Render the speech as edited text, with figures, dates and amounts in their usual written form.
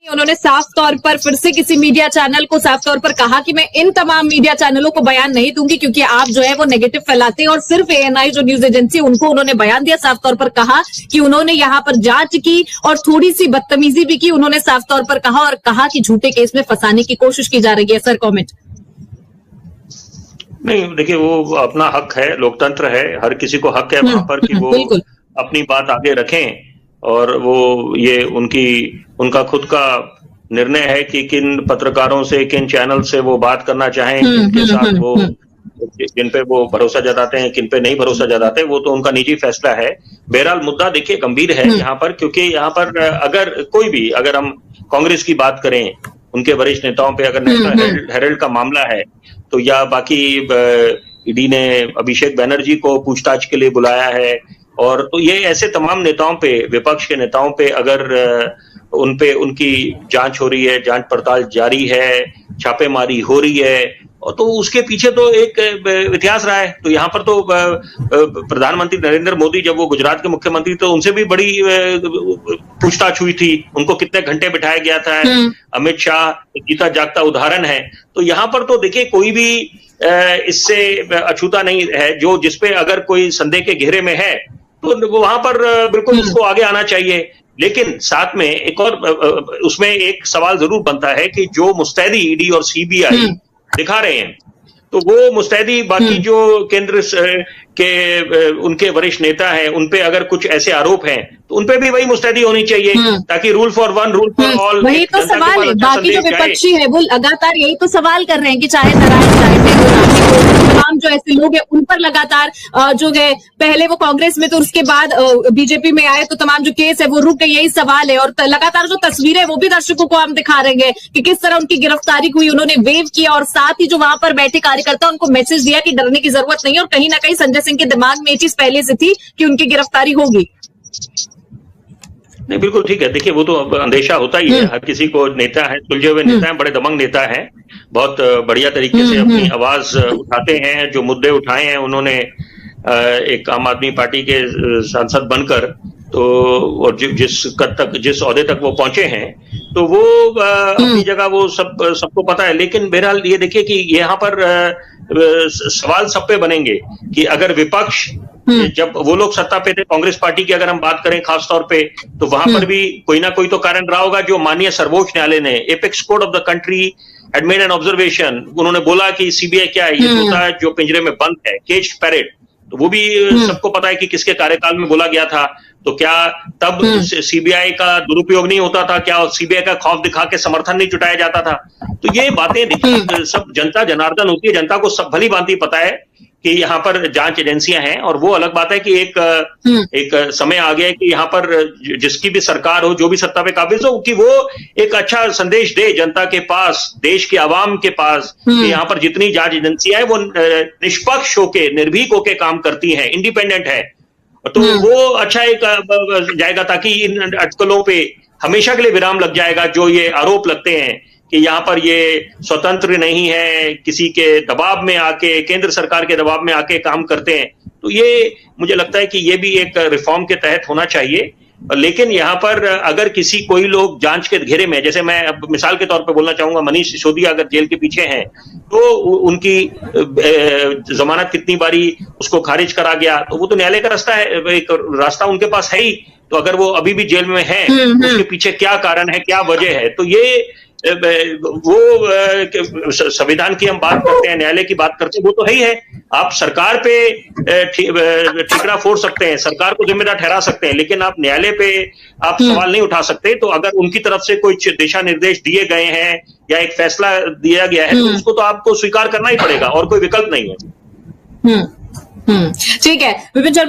उन्होंने साफ तौर पर फिर से किसी मीडिया चैनल को साफ तौर पर कहा कि मैं इन तमाम मीडिया चैनलों को बयान नहीं दूंगी क्योंकि आप जो है वो नेगेटिव फैलाते हैं, और सिर्फ एएनआई जो न्यूज एजेंसी उनको उन्होंने बयान दिया, साफ तौर पर कहा कि उन्होंने यहां पर जांच की और थोड़ी सी बदतमीजी भी की, उन्होंने साफ तौर पर कहा और कहा कि झूठे केस में फंसाने की कोशिश की जा रही है। Sir comment. नहीं, देखिए वो अपना हक है, लोकतंत्र है, हर किसी को हक है वहां पर कि वो अपनी बात आगे रखें, और वो ये उनका खुद का निर्णय है कि किन पत्रकारों से, किन चैनल से वो बात करना चाहें, किनके साथ वो, किन पे वो भरोसा जताते हैं, किन पे नहीं भरोसा जताते, वो तो उनका निजी फैसला है। बहरहाल मुद्दा देखिए गंभीर है यहाँ पर, क्योंकि यहाँ पर अगर कोई भी, अगर हम कांग्रेस की बात करें, उनके वरिष्ठ नेताओं पे अगर नेशनल हेराल्ड का मामला है, तो या बाकी ईडी ने अभिषेक बनर्जी को पूछताछ के लिए बुलाया है, और तो ये ऐसे तमाम नेताओं पे, विपक्ष के नेताओं पे अगर उन पे उनकी जांच हो रही है, जांच पड़ताल जारी है, छापेमारी हो रही है, और तो उसके पीछे तो एक इतिहास रहा है। तो यहाँ पर तो प्रधानमंत्री नरेंद्र मोदी जब वो गुजरात के मुख्यमंत्री थे, उनसे भी बड़ी पूछताछ हुई थी, उनको कितने घंटे बिठाया गया था। अमित शाह जीता जागता उदाहरण है। तो यहाँ पर तो देखिए कोई भी इससे अछूता नहीं है, जो जिसपे अगर कोई संदेह के घेरे में है तो वहां पर बिल्कुल उसको आगे आना चाहिए। लेकिन साथ में एक और उसमें एक सवाल जरूर बनता है कि जो मुस्तैदी ईडी और सीबीआई दिखा रहे हैं, तो वो मुस्तैदी बाकी जो केंद्र के उनके वरिष्ठ नेता हैं, उनपे अगर कुछ ऐसे आरोप हैं तो उनपे भी वही मुस्तैदी होनी चाहिए, ताकि rule for one, rule for all. वही तो सवाल है, बाकी जो विपक्षी है वो लगातार यही तो सवाल कर रहे हैं कि चाहे नारायण, चाहे तमाम जो ऐसे लोग हैं उन पर लगातार जो है, पहले वो कांग्रेस में तो उसके बाद बीजेपी में आए तो तमाम जो केस है वो रुक गए, यही सवाल है। और लगातार जो तस्वीरें वो भी दर्शकों को हम दिखा रहे हैं कि किस तरह उनकी गिरफ्तारी हुई, उन्होंने वेव किया, और साथ ही जो वहां पर बैठे कार्यकर्ता उनको मैसेज दिया कि डरने की जरूरत नहीं है, और कहीं ना कहीं संजय सिंह के दिमाग में ये चीज पहले से थी कि उनकी गिरफ्तारी होगी। नहीं, बिल्कुल ठीक है। देखिए वो तो अंदेशा होता ही है, हर किसी को, नेता है, सुलझे हुए नेता हैं, बड़े दबंग नेता हैं, बहुत बढ़िया तरीके से अपनी आवाज उठाते हैं। जो मुद्दे उठाए हैं उन्होंने एक आम आदमी पार्टी के सांसद बनकर, तो और जिस ओहदे तक वो पहुंचे हैं, तो वो अपनी जगह वो सबको पता है। लेकिन बहरहाल ये देखिए कि यहाँ पर सवाल सब पे बनेंगे कि अगर विपक्ष, जब वो लोग सत्ता पे थे, कांग्रेस पार्टी की अगर हम बात करें खास तौर पे, तो वहां पर भी कोई ना कोई तो कारण रहा होगा। जो माननीय सर्वोच्च न्यायालय ने, apex court of the country had made an observation, उन्होंने बोला कि सीबीआई क्या है, ये होता है जो पिंजरे में बंद है, केज्ड पैरेट। तो वो भी सबको पता है कि किसके कार्यकाल में बोला गया था। तो क्या तब सीबीआई का दुरुपयोग नहीं होता था? क्या सीबीआई का खौफ दिखा के समर्थन नहीं जुटाया जाता था? तो ये बातें देखिए, सब जनता जनार्दन होती है, जनता को सब भली भांति पता है कि यहाँ पर जांच एजेंसियां हैं। और वो अलग बात है कि एक समय आ गया है कि यहाँ पर जिसकी भी सरकार हो, जो भी सत्ता पे काबिज हो, कि वो एक अच्छा संदेश दे जनता के पास, देश के आवाम के पास, कि यहाँ पर जितनी जांच एजेंसियां हैं वो निष्पक्ष होके, निर्भीक होके काम करती हैं, इंडिपेंडेंट है। तो वो अच्छा एक जाएगा, ताकि इन अटकलों पे हमेशा के लिए विराम लग जाएगा। जो ये आरोप लगते हैं कि यहाँ पर ये स्वतंत्र नहीं है, किसी के दबाव में आके, केंद्र सरकार के दबाव में आके काम करते हैं, तो ये मुझे लगता है कि ये भी एक रिफॉर्म के तहत होना चाहिए। लेकिन यहाँ पर अगर कोई लोग जांच के घेरे में, जैसे मैं अब मिसाल के तौर पे बोलना चाहूंगा, मनीष सिसोदिया अगर जेल के पीछे हैं, तो उनकी जमानत कितनी बारी उसको खारिज करा गया, तो वो तो न्यायालय का रास्ता है, एक रास्ता उनके पास है ही। तो अगर वो अभी भी जेल में है, उसके पीछे क्या कारण है, क्या वजह है? तो ये वो संविधान की हम बात करते हैं, न्यायालय की बात करते हैं, वो तो है ही है। आप सरकार पे ठीकरा फोड़ सकते हैं, सरकार को जिम्मेदार ठहरा सकते हैं, लेकिन आप न्यायालय पे आप सवाल नहीं उठा सकते। तो अगर उनकी तरफ से कोई दिशा निर्देश दिए गए हैं या एक फैसला दिया गया है, तो उसको तो आपको स्वीकार करना ही पड़ेगा, और कोई विकल्प नहीं है। ठीक है विपिन।